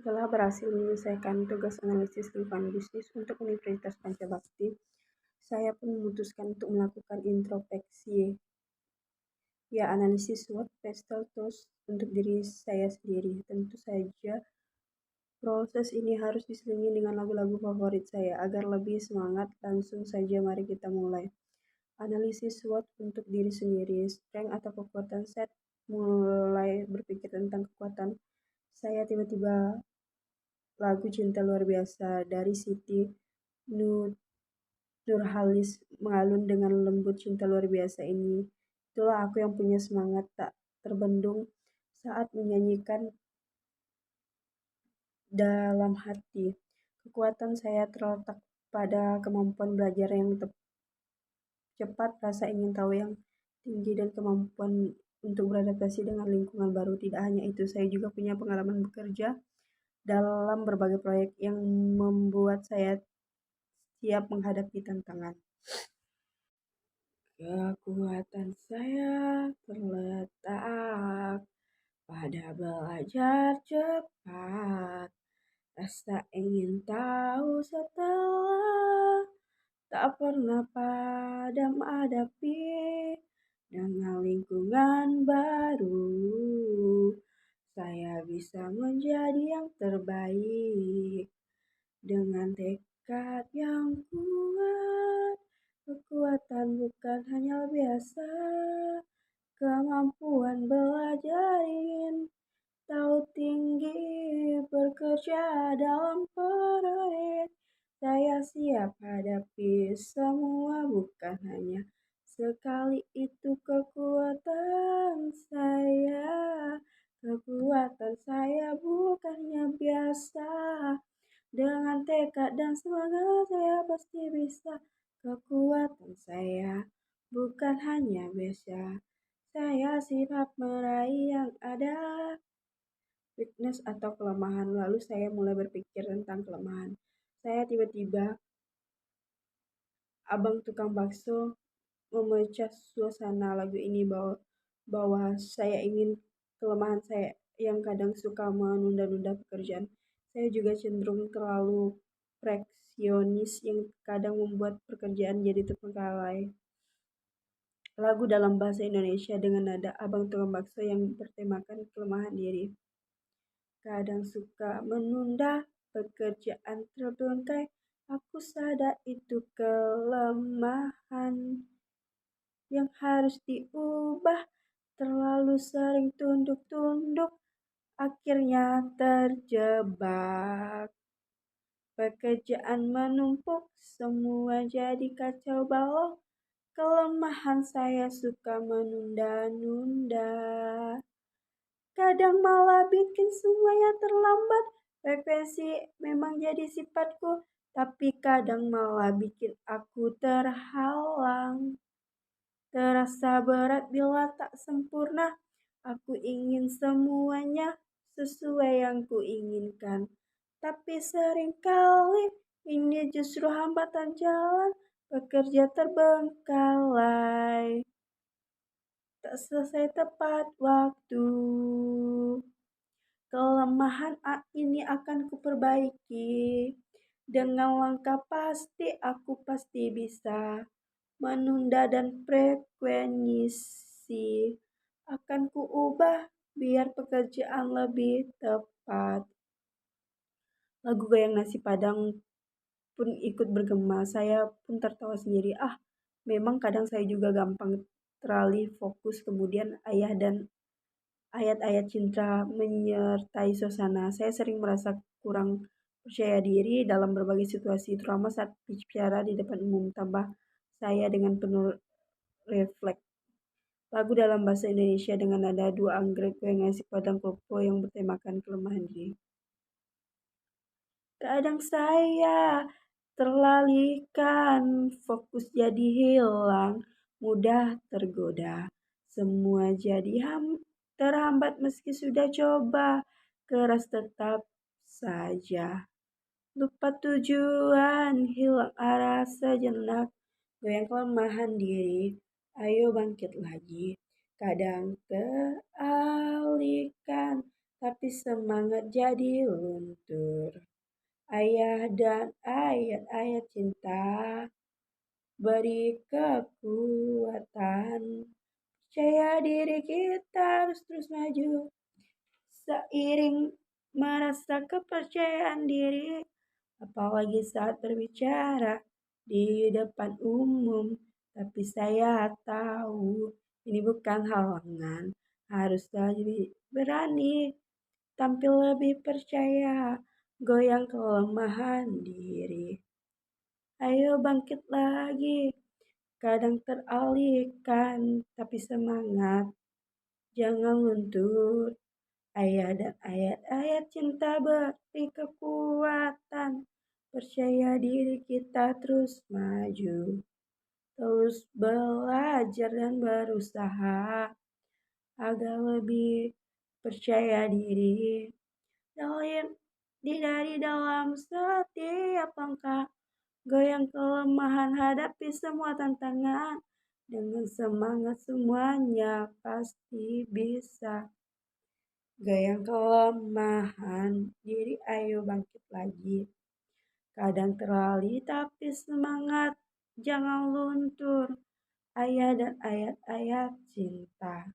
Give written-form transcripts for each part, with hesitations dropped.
Setelah berhasil menyelesaikan tugas analisis lingkungan bisnis untuk Universitas Pancabakti, saya pun memutuskan untuk melakukan introspeksi, ya analisis SWOT Pestaltos untuk diri saya sendiri. Tentu saja proses ini harus diselingi dengan lagu-lagu favorit saya agar lebih semangat. Langsung saja mari kita mulai. Analisis SWOT untuk diri sendiri, strength atau kekuatan set. Mulai berpikir tentang kekuatan saya, tiba-tiba lagu Cinta Luar Biasa dari Siti Nurhalis mengalun dengan lembut. Cinta luar biasa ini, itulah aku yang punya semangat tak terbendung saat menyanyikan dalam hati. Kekuatan saya terletak pada kemampuan belajar yang cepat, rasa ingin tahu yang tinggi, dan kemampuan untuk beradaptasi dengan lingkungan baru. Tidak hanya itu, saya juga punya pengalaman bekerja dalam berbagai proyek yang membuat saya siap menghadapi tantangan. Kekuatan saya terletak pada belajar cepat, rasa ingin tahu setelah tak pernah padam hadapi dengan lingkungan baru. Saya bisa menjadi yang terbaik dengan tekad yang kuat. Kekuatan bukan hanya biasa, kemampuan belajar, ingin tahu tinggi, bekerja dalam proyek. Saya siap hadapi semua, bukan hanya sekali. Itu kekuatan saya. Kekuatan saya bukannya biasa. Dengan tekad dan semangat saya pasti bisa. Kekuatan saya bukan hanya biasa. Saya siap meraih yang ada. Weakness atau kelemahan. Lalu saya mulai berpikir tentang kelemahan. Saya tiba-tiba abang tukang bakso memecah suasana lagu ini bahwa saya ingin kelemahan saya yang kadang suka menunda-nunda pekerjaan. Saya juga cenderung terlalu perfeksionis yang kadang membuat pekerjaan jadi terbengkalai. Lagu dalam bahasa Indonesia dengan nada abang tukang bakso yang bertemakan kelemahan diri. Kadang suka menunda pekerjaan terbengkalai. Aku sadar itu kelemahan yang harus diubah. Terlalu sering tunduk-tunduk, akhirnya terjebak. Pekerjaan menumpuk, semua jadi kacau balau. Kelemahan saya suka menunda-nunda. Kadang malah bikin semuanya terlambat. Frekuensi memang jadi sifatku, tapi kadang malah bikin aku terhalang. Terasa berat bila tak sempurna. Aku ingin semuanya sesuai yang kuinginkan. Tapi seringkali ini justru hambatan jalan. Bekerja terbengkalai, tak selesai tepat waktu. Kelemahan ini akan kuperbaiki. Dengan langkah pasti, aku pasti bisa. Menunda dan frekuensi akan kuubah biar pekerjaan lebih tepat. Lagu Goyang Nasi Padang pun ikut bergema. Saya pun tertawa sendiri. Memang kadang saya juga gampang teralih fokus, kemudian ayah dan ayat-ayat cinta menyertai suasana. Saya sering merasa kurang percaya diri dalam berbagai situasi, terutama saat bicara di depan umum. Tambah saya dengan penuh refleks. Lagu dalam bahasa Indonesia dengan nada dua anggrek Goyang Nasi Padang Klopo yang bertemakan kelemahan diri. Kadang saya terlalihkan, fokus jadi hilang, mudah tergoda. Semua jadi terhambat meski sudah coba keras, tetap saja lupa tujuan, hilang arah sejenak. Goyang kelemahan diri, ayo bangkit lagi. Kadang teralihkan, tapi semangat jadi luntur. Ayah dan ayat-ayat cinta beri kekuatan. Percaya diri kita harus terus maju. Seiring merasa kepercayaan diri, apalagi saat berbicara di depan umum. Tapi saya tahu ini bukan halangan, harus lebih berani, tampil lebih percaya, goyang kelemahan diri. Ayo bangkit lagi, kadang teralihkan, tapi semangat, jangan luntur. Ayah dan ayat-ayat cinta beri kekuatan. Percaya diri kita terus maju. Terus belajar dan berusaha agar lebih percaya diri. Dari dalam setiap langkah, goyang kelemahan, hadapi semua tantangan. Dengan semangat semuanya pasti bisa. Goyang kelemahan, diri ayo bangkit lagi. Kadang terlalih tapi semangat, jangan luntur. Ayah dan ayat-ayat cinta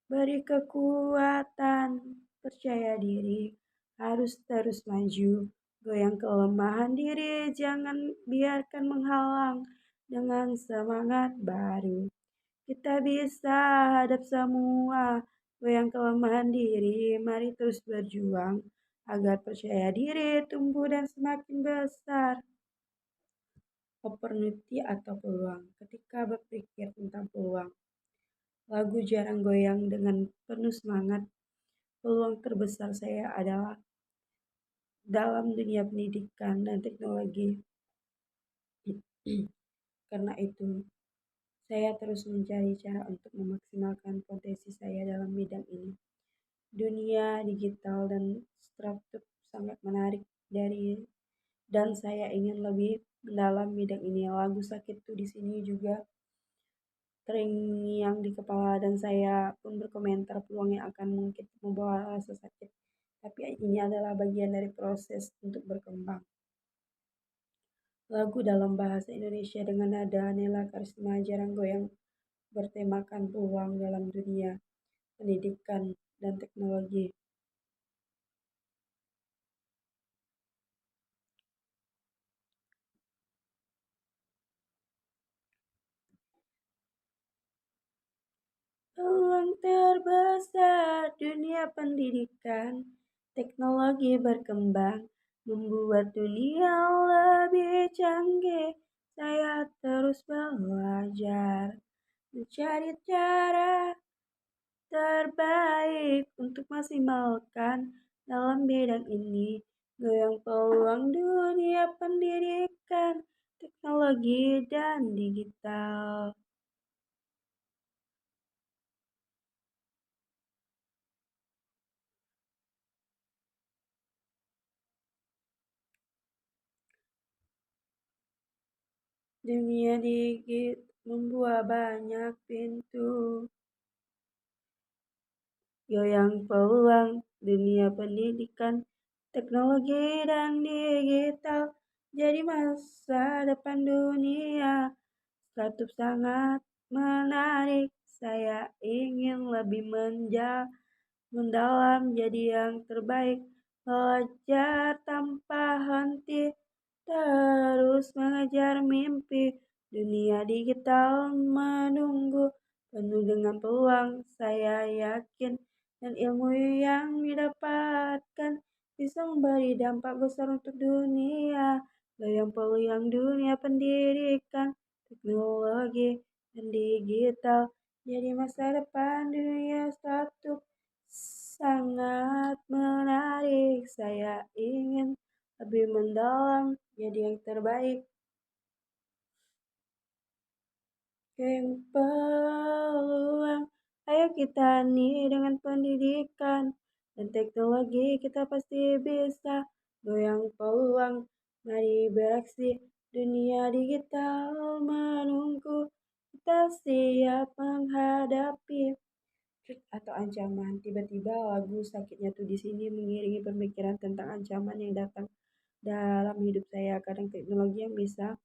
beri kekuatan, percaya diri, harus terus maju. Goyang kelemahan diri, jangan biarkan menghalang. Dengan semangat baru, kita bisa hadap semua. Goyang kelemahan diri, mari terus berjuang agar percaya diri tumbuh dan semakin besar. Opportunity atau peluang. Ketika berpikir tentang peluang, lagu jarang goyang dengan penuh semangat. Peluang terbesar saya adalah dalam dunia pendidikan dan teknologi. Karena itu, saya terus mencari cara untuk memaksimalkan potensi saya dalam bidang ini. Dunia digital dan startup sangat menarik dan saya ingin lebih mendalam bidang ini. Lagu Sakitku di sini juga terngiang di kepala dan saya pun berkomentar peluang yang akan mungkin membawa rasa sakit. Tapi ini adalah bagian dari proses untuk berkembang. Lagu dalam bahasa Indonesia dengan nada Nela Karisma jarang goyang bertemakan peluang dalam dunia pendidikan dan teknologi. Peluang terbesar dunia pendidikan, teknologi berkembang, membuat dunia lebih canggih. Saya terus belajar, mencari cara terbaik untuk maksimalkan dalam bidang ini. Goyang peluang dunia pendidikan, teknologi, dan digital. Dunia digit membuat banyak pintu. Goyang peluang dunia pendidikan, teknologi dan digital jadi masa depan dunia. Startup sangat menarik. Saya ingin lebih mendalam jadi yang terbaik. Belajar tanpa henti, terus mengejar mimpi. Dunia digital menunggu, penuh dengan peluang. Saya yakin dan ilmu yang didapatkan bisa memberi dampak besar untuk dunia. Goyang peluang dunia pendidikan, teknologi, dan digital jadi masa depan dunia startup sangat menarik. Saya ingin lebih mendalam jadi yang terbaik. Yang peluang, ayo kita nih dengan pendidikan dan teknologi kita pasti bisa. Goyang peluang, mari beraksi. Dunia digital menunggu, kita siap menghadapi. trik atau ancaman. Tiba-tiba lagu Sakitnya Tuh di Sini mengiringi pemikiran tentang ancaman yang datang dalam hidup saya. Kadang teknologi yang bisa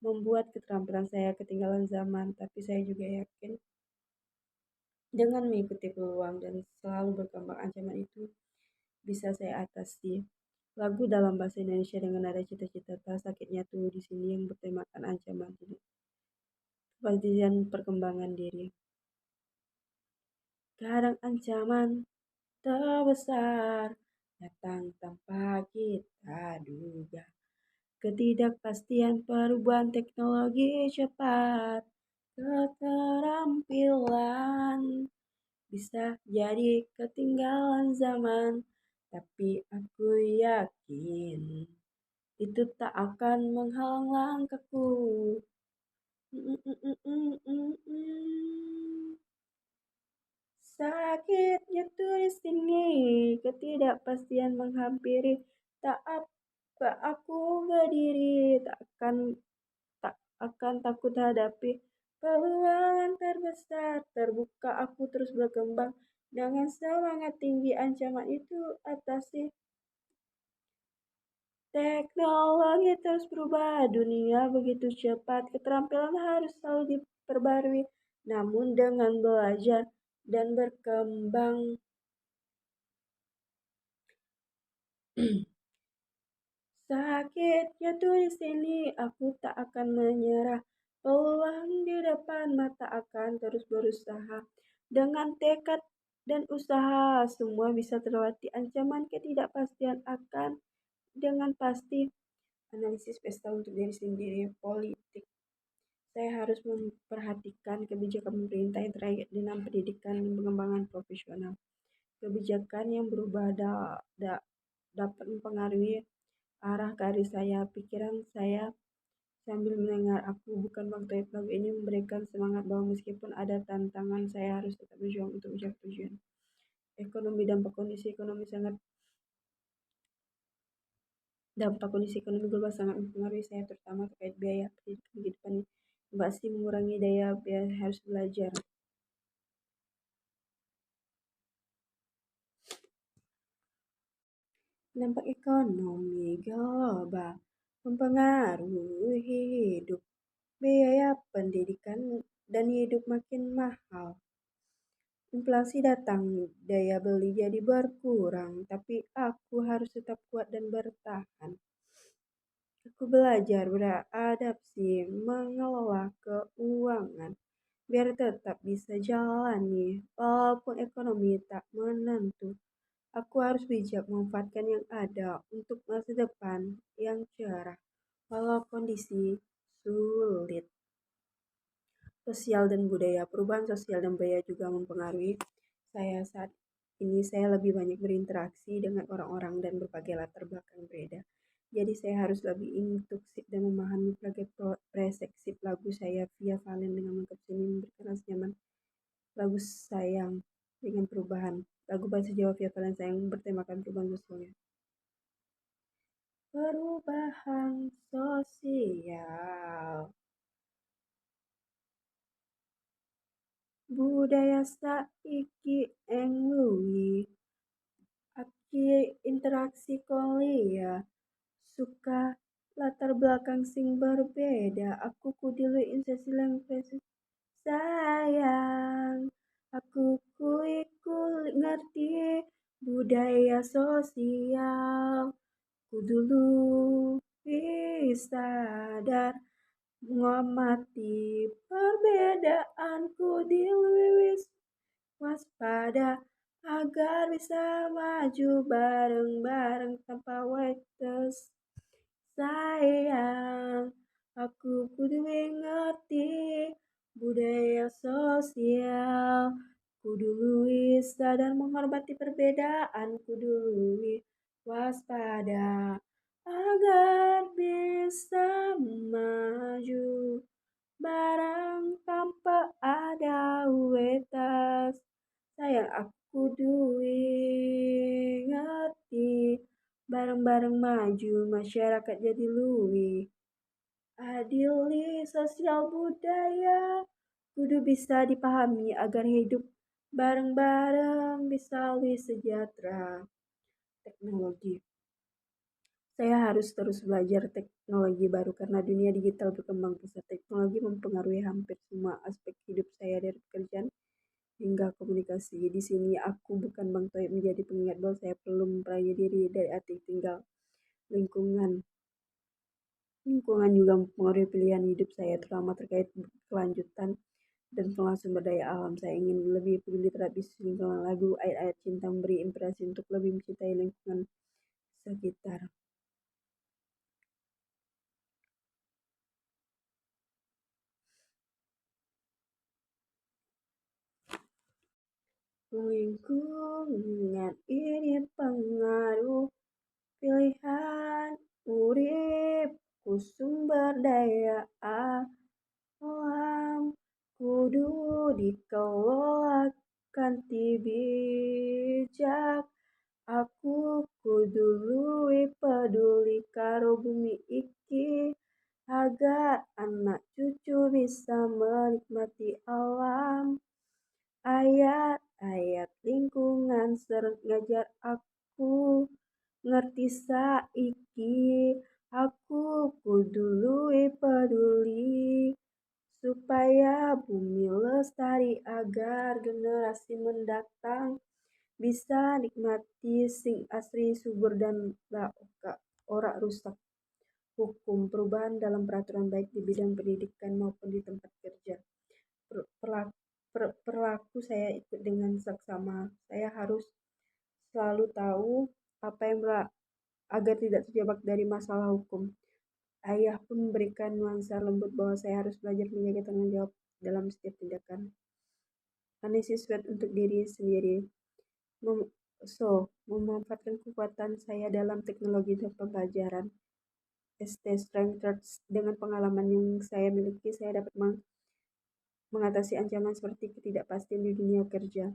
membuat keterampilan saya ketinggalan zaman, tapi saya juga yakin dengan mengikuti peluang dan selalu berkembang, ancaman itu bisa saya atasi. Lagu dalam bahasa Indonesia dengan nada cita-cita Sakitnya Tuh di Sini yang bertemakan ancaman, kepastian perkembangan diri. Kadang ancaman terbesar datang tanpa kita duga. Ketidakpastian perubahan teknologi cepat, keterampilan bisa jadi ketinggalan zaman. Tapi aku yakin itu tak akan menghalang langkahku. Mm, mm, mm, mm, mm, mm. Sakitnya tuh di sini, ketidakpastian menghampiri, tak apa aku berdiri, tak akan takut hadapi peluang terbesar, terbuka aku terus berkembang dengan semangat tinggi, ancaman itu atasi. Teknologi terus berubah, dunia begitu cepat, keterampilan harus selalu diperbarui. Namun dengan belajar dan berkembang, sakitnya tuh di sini, aku tak akan menyerah. Peluang di depan mata akan terus berusaha. Dengan tekad dan usaha, semua bisa terlewati. Ancaman ketidakpastian akan dengan pasti. Analisis pesta untuk diri sendiri, politik. Saya harus memperhatikan kebijakan pemerintah yang terkait dengan pendidikan dan pengembangan profesional. Kebijakan yang berubah dapat mempengaruhi arah karir saya, pikiran saya sambil mendengar. Aku bukan fakta lagu ini memberikan semangat bahwa meskipun ada tantangan, saya harus tetap berjuang untuk mencapai tujuan. Ekonomi, dampak kondisi ekonomi global sangat mempengaruhi saya, terutama terkait biaya pendidikan kehidupan ini. Pasti mengurangi daya biaya harus belajar. Dampak ekonomi global mempengaruhi hidup, biaya pendidikan dan hidup makin mahal. Inflasi datang, daya beli jadi berkurang, tapi aku harus tetap kuat dan bertahan. Aku belajar beradaptasi, mengelola keuangan, biar tetap bisa jalani, walaupun ekonomi tak menentu. Aku harus bijak memanfaatkan yang ada untuk masa depan yang cerah, walau kondisi sulit. Sosial dan budaya, perubahan sosial dan budaya juga mempengaruhi saya saat ini. Saya lebih banyak berinteraksi dengan orang-orang dan berbagai latar belakang berbeda. Jadi saya harus lebih intuitif dan memahami berbagai persepsi lagu saya via Valen dengan lengkap sini memberikan rasa nyaman. Lagu sayang dengan perubahan. Lagu bahasa Jawa via Valen sayang bertemakan perubahan sosialnya. Perubahan sosial. Budaya saiki ing luwih aki interaksi kolia, suka latar belakang sing berbeda. Aku kudu insesi versi sayang. Aku kuiku ngerti budaya sosial. Kudu luwih sadar mengamati perbedaanku di luwih waspada agar bisa maju bareng-bareng tanpa wetes. Sayang, aku kudu ngerti budaya sosial. Kudu luwih sadar menghormati perbedaan, kudu luwih waspada agar bisa maju barang tanpa ada wetas. Sayang, aku duwe ngerti bareng-bareng maju masyarakat jadi luwih adili. Sosial budaya kudu bisa dipahami agar hidup Bareng-bareng bisa lebih sejahtera. Teknologi. Saya harus terus belajar teknologi baru karena dunia digital berkembang pesat. Teknologi mempengaruhi hampir semua aspek hidup saya dari pekerjaan hingga komunikasi. Di sini aku bukan Bang Toib menjadi pengingat bahwa saya perlu mempelajari diri dari hati tinggal lingkungan. Lingkungan juga mempengaruhi pilihan hidup saya, terutama terkait kelanjutan dan pengelolaan sumber daya alam. Saya ingin lebih peduli terhadap isu lingkungan. Lagu ayat-ayat cinta memberi inspirasi untuk lebih mencintai lingkungan sekitar. Lingkungan ini pengaruh pilihan uripku, sumber daya alam kudu dikelola bijak. Aku kudu luwih peduli karo bumi iki agar anak cucu bisa menikmati alam. Ayat-ayat lingkungan seret ngajar aku ngerti saiki. Aku kudu luwih peduli supaya bumi lestari agar generasi mendatang bisa nikmati sing asri subur dan ora rusak. Hukum perubahan dalam peraturan baik di bidang pendidikan maupun di tempat kerja. Perlaku saya ikut dengan seksama. Saya harus selalu tahu apa yang agar tidak terjebak dari masalah hukum. Ayah pun memberikan nuansa lembut bahwa saya harus belajar menjaga tanggung jawab dalam setiap tindakan. Analisis SWOT untuk diri sendiri. Memanfaatkan kekuatan saya dalam teknologi dan pembelajaran. ST Strength dengan pengalaman yang saya miliki, saya dapat mengatasi ancaman seperti ketidakpastian di dunia kerja.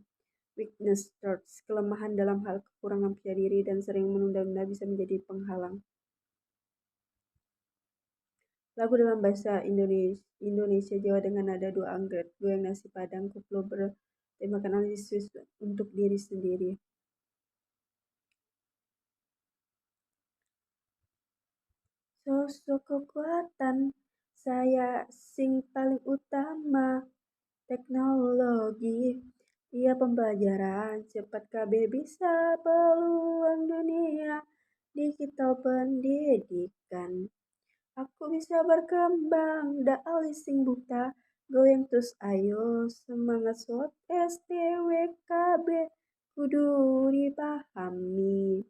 Weakness starts, kelemahan dalam hal kekurangan percaya diri dan sering menunda-nunda bisa menjadi penghalang. Lagu dalam bahasa Indonesia Jawa dengan nada dua anggrek, goyang nasi padang, koplo bertemakan analisis untuk diri sendiri. Sosok kekuatan saya sing paling utama teknologi. Iya pembelajaran cepat KB bisa peluang dunia digital pendidikan. Aku bisa berkembang, dak alising buta, goyang terus ayo, semangat SWOT STWKB, kudu dipahami.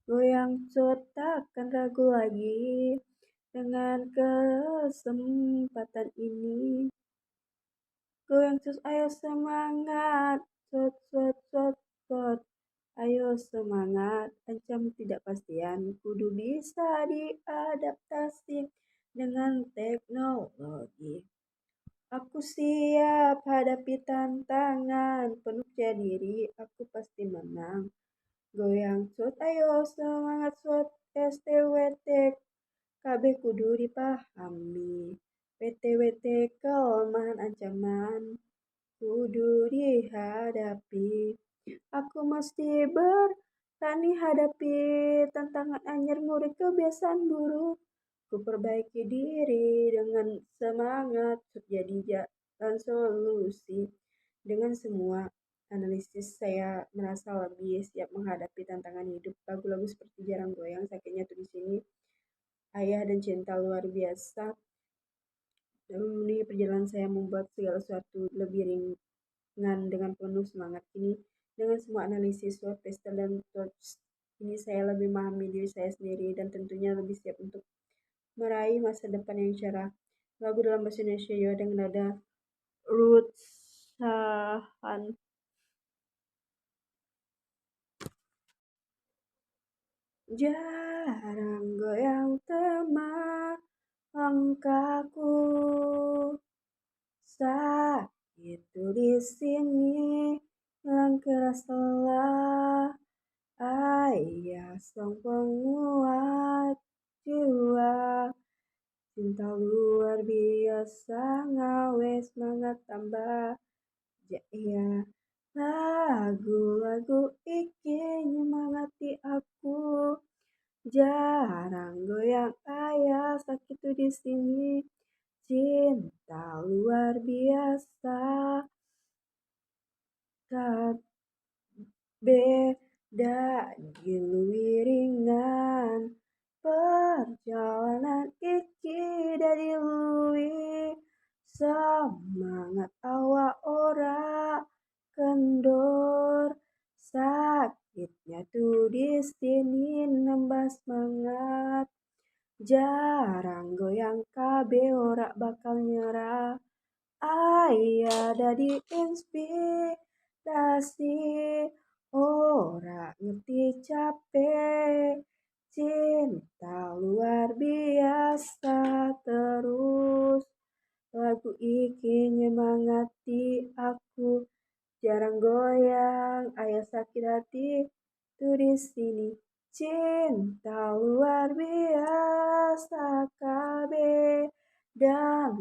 Goyang SWOT takkan ragu lagi, dengan kesempatan ini. Goyang terus ayo semangat, SWOT, SWOT, SWOT, SWOT. Ayo semangat, ancam tidak pastian, kudu bisa diadaptasi dengan teknologi. Aku siap hadapi tantangan, penuh percaya diri, aku pasti menang. Goyang SWOT, ayo semangat SWOT, STWT, KB kudu dipahami. WTWT kelemahan ancaman, kudu dihadapi. Aku mesti berani hadapi tantangan anyar murid kebiasaan buruk. Ku perbaiki diri dengan semangat untuk jadi jalan solusi. Dengan semua analisis saya merasa lebih siap menghadapi tantangan hidup. Lagu-lagu seperti Jarang Goyang, Sakitnya Tuh di Sini, Ayah dan Cinta Luar Biasa. Ini perjalanan saya membuat segala sesuatu lebih ringan dengan penuh semangat. Ini dengan semua analisis SWOT, PESTEL, dan TOTS, ini saya lebih memahami diri saya sendiri dan tentunya lebih siap untuk meraih masa depan yang cerah. Lagu dalam bahasa Indonesia ya dengan nada Rutsahan. Jarang goyang teman langkahku, sakit di sini yang keras lelah. Ayah sang penguat jiwa, cinta luar biasa ngawe semangat tambah jaya. Lagu-lagu iki nyemangati aku, jarang goyang ayah sakit tuh di sini. Cinta luar biasa, tak beda giluiringan. Perjalanan iki dari lui, semangat awak ora kendor. Sakitnya tuh di sini nambah semangat. Jarang goyang kabe ora bakal nyerah. Ayah dadi inspirasi, ora ngerti capek. Cinta luar biasa terus. Lagu iki nyemangati aku, jarang goyang, ayah sakit hati tuh di sini. Cinta luar biasa kabe dan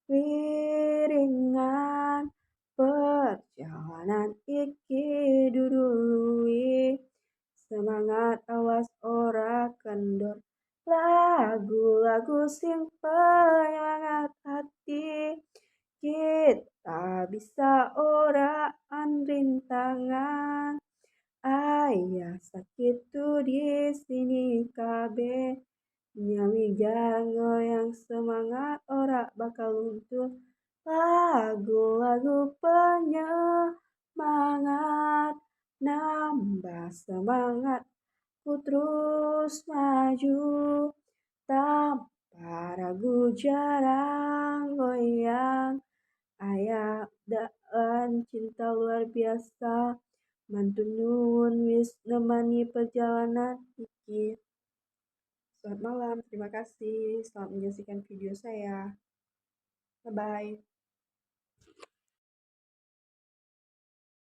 wiringan. Perjalanan iki dudului, semangat awas ora kendor. Lagu-lagu sing penyemangat hati, kita bisa oraan rintangan. Ayah sakit tuh di sini kabe, nyawi jarang goyang semangat ora bakal luntur. Lagu-lagu penyemangat, nambah semangat ku terus maju. Tanpa ragu jarang goyang, ayah dan cinta luar biasa. Mantun nuwun wis nemani perjalanan iki. Selamat malam, terima kasih. Selamat menyaksikan video saya. Bye bye.